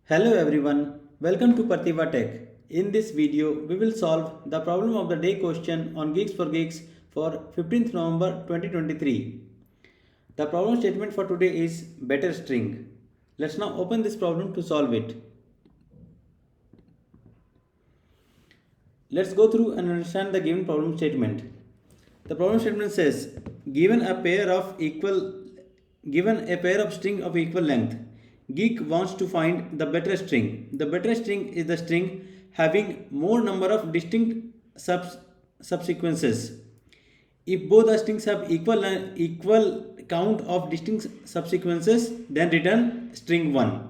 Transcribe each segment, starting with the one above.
Hello everyone, welcome to Pratibha Tech. In this video, we will solve the problem of the day question on Geeks for Geeks for 15th November 2023. The problem statement for today is better string. Let's now open this problem to solve it. Let's go through and understand the given problem statement. The problem statement says, given a pair of string of equal length, geek wants to find the better string. The better string is the string having more number of distinct subsequences. If both the strings have equal count of distinct subsequences, then return string 1.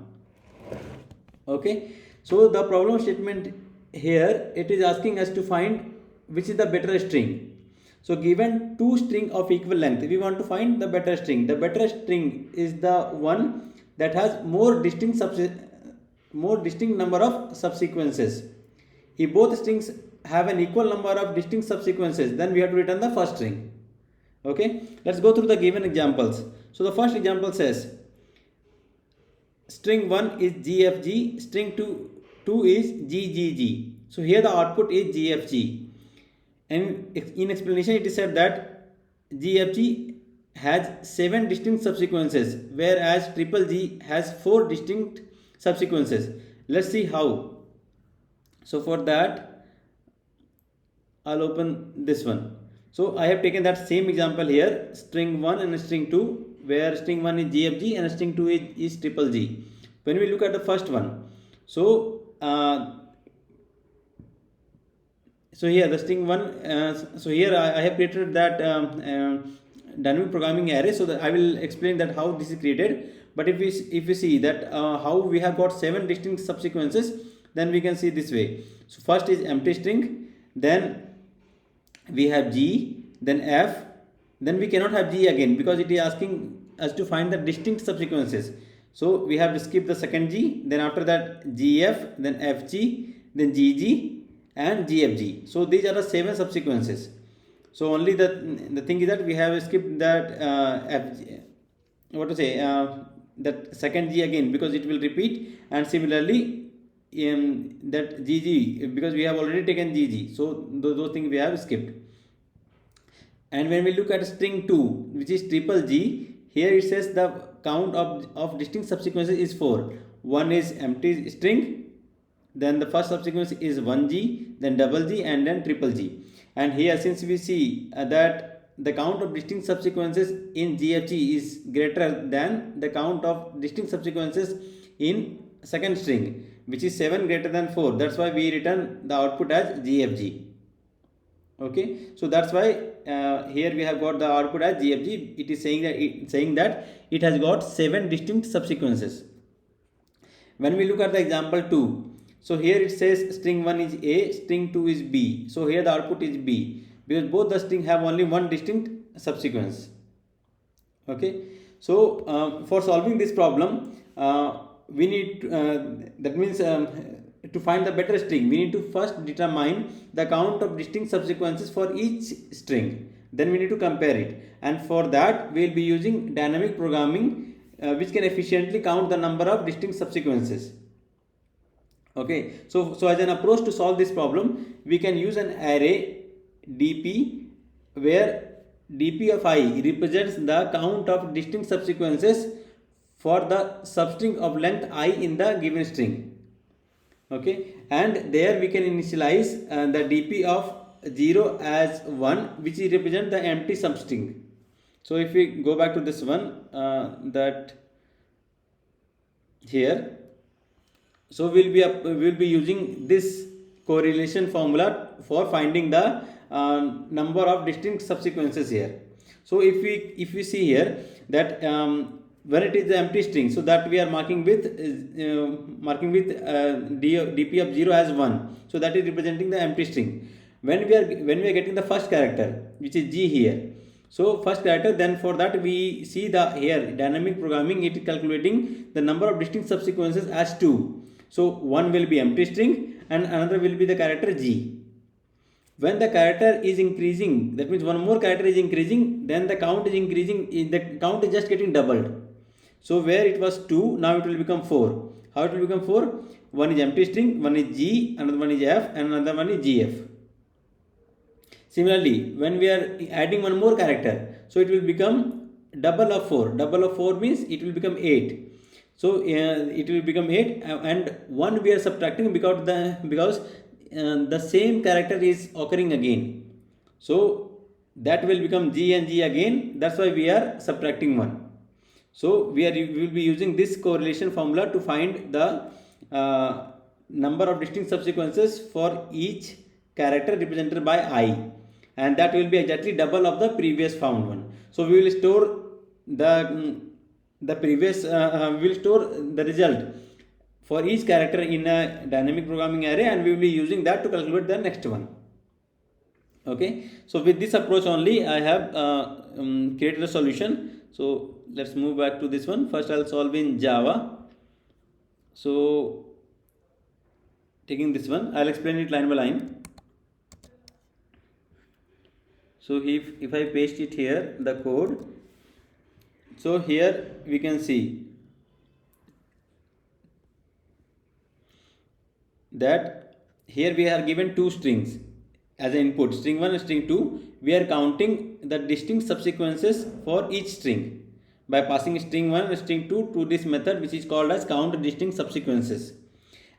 Okay, so the problem statement here, it is asking us to find which is the better string. So given two string of equal length, we want to find the better string. The better string is the one that has more distinct number of subsequences. If both strings have an equal number of distinct subsequences, then we have to return the first string. Okay, let's go through the given examples. So the first example says string 1 is GFG, string 2 is GGG. So here the output is GFG. And in explanation it is said that GFG has 7 distinct subsequences, whereas triple G has 4 distinct subsequences. Let's see how. So for that, I'll open this one. So I have taken that same example here, string 1 and string 2, where string 1 is GFG and string 2 is triple G. When we look at the first one, so here the string 1, so here I have created that dynamic programming array, so that I will explain that how this is created. But if we see that how we have got 7 distinct subsequences, then we can see this way. So first is empty string, then we have G, then F, then we cannot have G again because it is asking us to find the distinct subsequences. So we have to skip the second G, then after that GF, then FG, then GG and GFG. So these are the 7 subsequences. So only the thing is that we have skipped that that second G again because it will repeat, and similarly that GG because we have already taken GG. So those things we have skipped. And when we look at string 2, which is triple G, here it says the count of distinct subsequences is 4. One is empty string, then the first subsequence is 1G, then double G, and then triple G. And here since we see that the count of distinct subsequences in GFG is greater than the count of distinct subsequences in second string, which is 7 greater than 4. That's why we return the output as GFG. Okay, so that's why here we have got the output as GFG. It is saying that it has got 7 distinct subsequences. When we look at the example 2, so here it says string 1 is A, string 2 is B. So here the output is B because both the string have only one distinct subsequence. Okay, so for solving this problem, we need that means to find the better string, we need to first determine the count of distinct subsequences for each string. Then we need to compare it, and for that we will be using dynamic programming, which can efficiently count the number of distinct subsequences. Okay, so as an approach to solve this problem, we can use an array dp where dp of I represents the count of distinct subsequences for the substring of length I in the given string. Okay, and there we can initialize the dp of 0 as 1, which represents the empty substring. So if we go back to this one, that here, so we'll be using this correlation formula for finding the number of distinct subsequences here. So if we see here that when it is the empty string, so that we are marking with dp of 0 as 1, so that is representing the empty string. When we are getting the first character, which is G here, so first character, then for that we see the here dynamic programming, it is calculating the number of distinct subsequences as 2. So one will be empty string and another will be the character G. When the character is increasing, that means one more character is increasing, then the count is increasing, the count is just getting doubled. So where it was 2, now it will become 4. How it will become 4? One is empty string, one is G, another one is F, and another one is GF. Similarly, when we are adding one more character, so it will become double of 4. Double of 4 means it will become 8. So it will become 8, and 1 we are subtracting because the same character is occurring again. So that will become G and G again. That's why we are subtracting 1. So we will be using this correlation formula to find the number of distinct subsequences for each character represented by I, and that will be exactly double of the previous found one. So we will store the previous we will store the result for each character in a dynamic programming array, and we will be using that to calculate the next one. Okay, so with this approach only I have created a solution. So let's move back to this one. First I'll solve in Java. So taking this one, I'll explain it line by line. So if I paste it here, the code, so here we can see that here we are given two strings as an input, string 1 and string 2. We are counting the distinct subsequences for each string by passing string 1 and string 2 to this method, which is called as count distinct subsequences,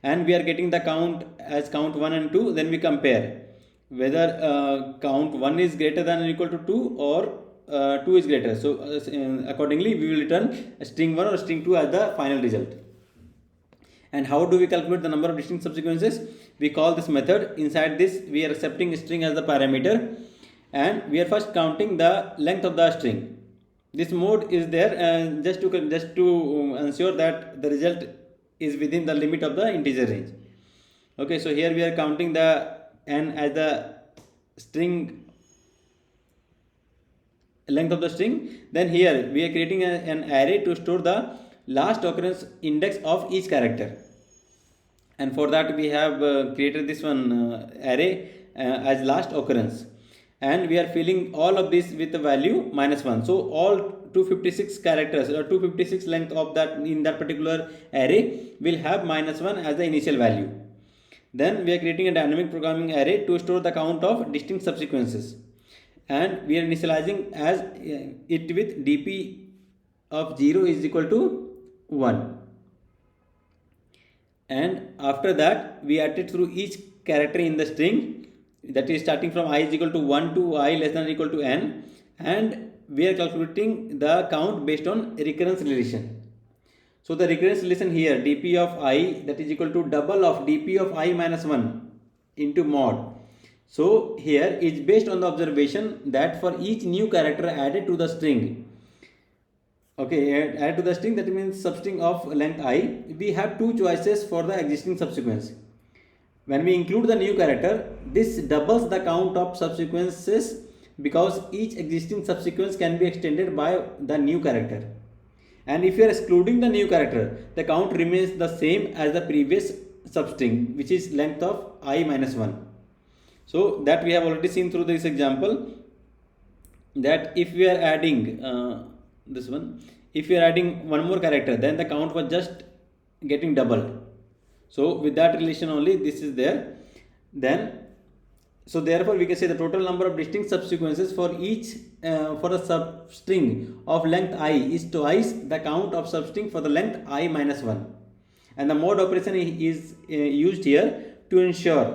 and we are getting the count as count 1 and 2. Then we compare whether count 1 is greater than or equal to 2 or 2 is greater. So accordingly we will return string 1 or string 2 as the final result. And how do we calculate the number of distinct subsequences? We call this method. Inside this we are accepting string as the parameter, and we are first counting the length of the string. This mode is there just to ensure that the result is within the limit of the integer range. Okay, so here we are counting the n as the string length of the string. Then here we are creating an array to store the last occurrence index of each character, and for that we have created this one array as last occurrence, and we are filling all of this with the value -1. So all 256 characters or 256 length of that in that particular array will have -1 as the initial value. Then we are creating a dynamic programming array to store the count of distinct subsequences, and we are initializing as it with dp of 0 is equal to 1, and after that we iterate through each character in the string, that is starting from I is equal to 1 to I less than or equal to n, and we are calculating the count based on recurrence relation. So the recurrence relation here, dp of I, that is equal to double of dp of I -1 into mod. So here is based on the observation that for each new character added to the string, okay, add to the string, that means substring of length I, we have two choices for the existing subsequence. When we include the new character, this doubles the count of subsequences because each existing subsequence can be extended by the new character. And if you are excluding the new character, the count remains the same as the previous substring, which is length of I -1. So that we have already seen through this example, that if we are adding this one, if we are adding one more character, then the count was just getting doubled. So with that relation only this is there. Then so therefore we can say the total number of distinct subsequences for each for the substring of length I is twice the count of substring for the length I -1, and the mod operation is used here to ensure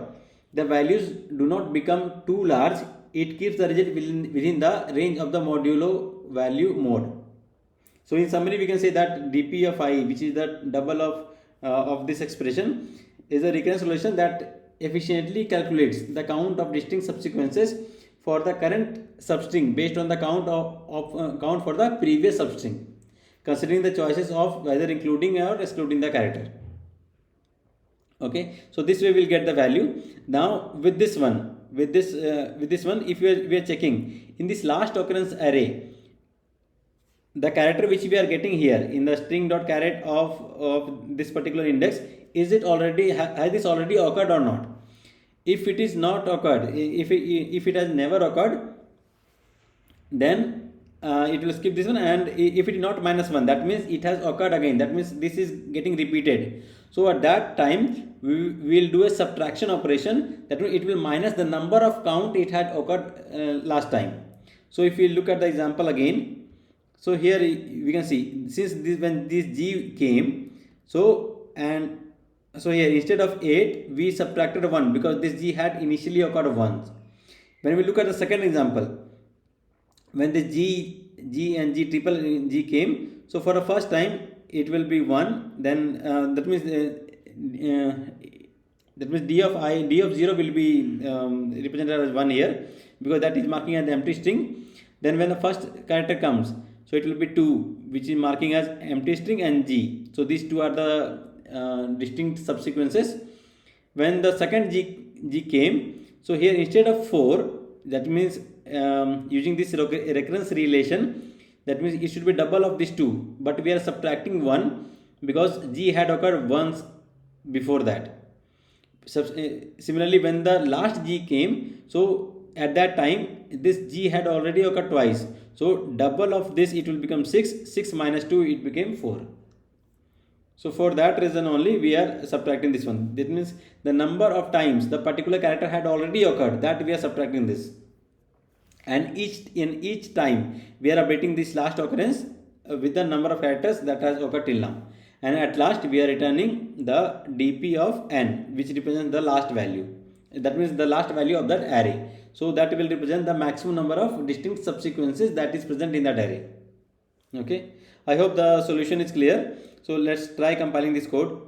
the values do not become too large. It keeps the result within the range of the modulo value mode. So in summary we can say that dp of I, which is the double of this expression, is a recurrence solution that efficiently calculates the count of distinct subsequences for the current substring based on the count count for the previous substring, considering the choices of whether including or excluding the character. Okay, so this way we'll get the value. Now with this one, if we are checking in this last occurrence array, the character which we are getting here in the string dot caret of this particular index, is it already has this already occurred or not? If it is not occurred, if it has never occurred, then it will skip this one, and if it is not -1, that means it has occurred again, that means this is getting repeated. So at that time we will do a subtraction operation, that means it will minus the number of count it had occurred last time. So if we look at the example again, so here we can see, since this, when this G came, so here instead of 8 we subtracted 1 because this G had initially occurred once. When we look at the second example, when the G and G triple G came, so for the first time it will be 1, then that means D of 0 will be represented as 1 here, because that is marking as the empty string. Then when the first character comes, so it will be 2, which is marking as empty string, and G. So these two are the distinct subsequences. When the second G came, so here instead of 4, that means using this recurrence relation, that means it should be double of these two, but we are subtracting 1 because G had occurred once before that. Similarly, when the last G came, so at that time this G had already occurred twice, so double of this, it will become 6 minus 2, it became 4. So for that reason only we are subtracting this one. That means the number of times the particular character had already occurred, that we are subtracting this, and in each time we are updating this last occurrence with the number of characters that has occurred till now, and at last we are returning the dp of n, which represents the last value, that means the last value of that array. So that will represent the maximum number of distinct subsequences that is present in that array. Okay, I hope the solution is clear. So let's try compiling this code.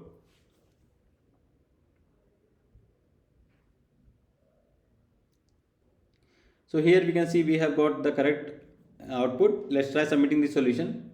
So here we can see we have got the correct output. Let's try submitting the solution.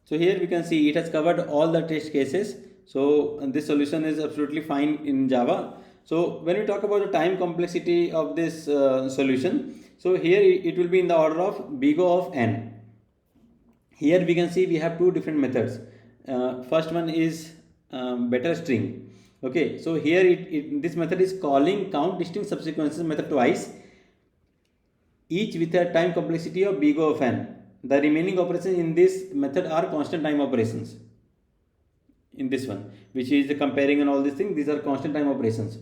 So here we can see it has covered all the test cases. So this solution is absolutely fine in Java. So when we talk about the time complexity of this solution, so here it will be in the order of big O of n. Here we can see we have two different methods. First one is better string. Okay, so here this method is calling count distinct subsequences method twice, each with a time complexity of big O of n. The remaining operations in this method are constant time operations. In this one, which is the comparing and all these things, these are constant time operations.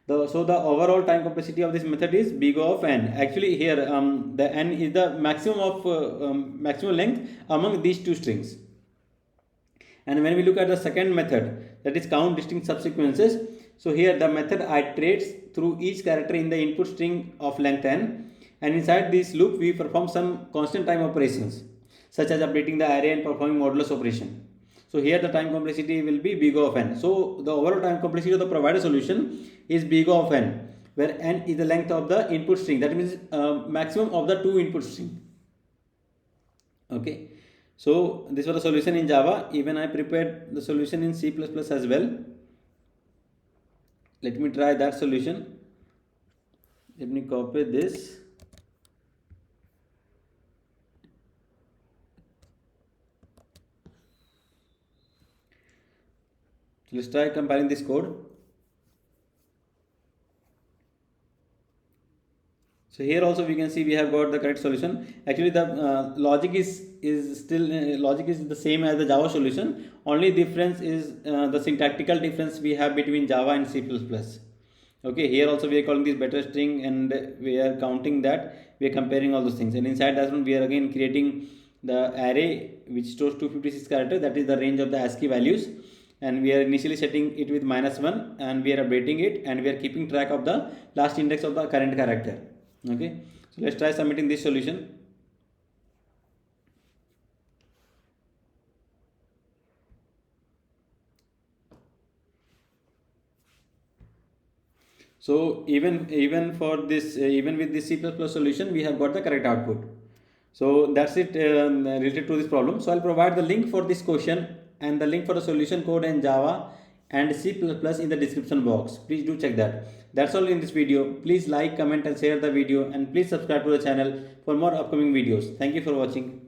So the overall time complexity of this method is big O of n. Actually here the n is the maximum of maximum length among these two strings. And when we look at the second method, that is count distinct subsequences, so here the method iterates through each character in the input string of length n, and inside this loop we perform some constant time operations such as updating the array and performing modulus operation. So here the time complexity will be big O of n. So the overall time complexity of the provided solution is big O of n, where n is the length of the input string, that means maximum of the two input string. Okay, so this was the solution in Java. Even I prepared the solution in C++ as well. Let me try that solution. Let me copy this. Let's try compiling this code. So here also we can see we have got the correct solution. Actually the logic is still logic is the same as the Java solution. Only difference is the syntactical difference we have between Java and C++. Okay, here also we are calling this better string, and we are counting that, we are comparing all those things, and inside that one we are again creating the array which stores 256 characters, that is the range of the ASCII values, and we are initially setting it with -1, and we are updating it, and we are keeping track of the last index of the current character. Okay, so let's try submitting this solution. So even for this even with this C++ solution we have got the correct output. So that's it related to this problem. So I'll provide the link for this question and the link for the solution code in Java and C++ in the description box. Please do check that. That's all in this video. Please like, comment and share the video, and please subscribe to the channel for more upcoming videos. Thank you for watching.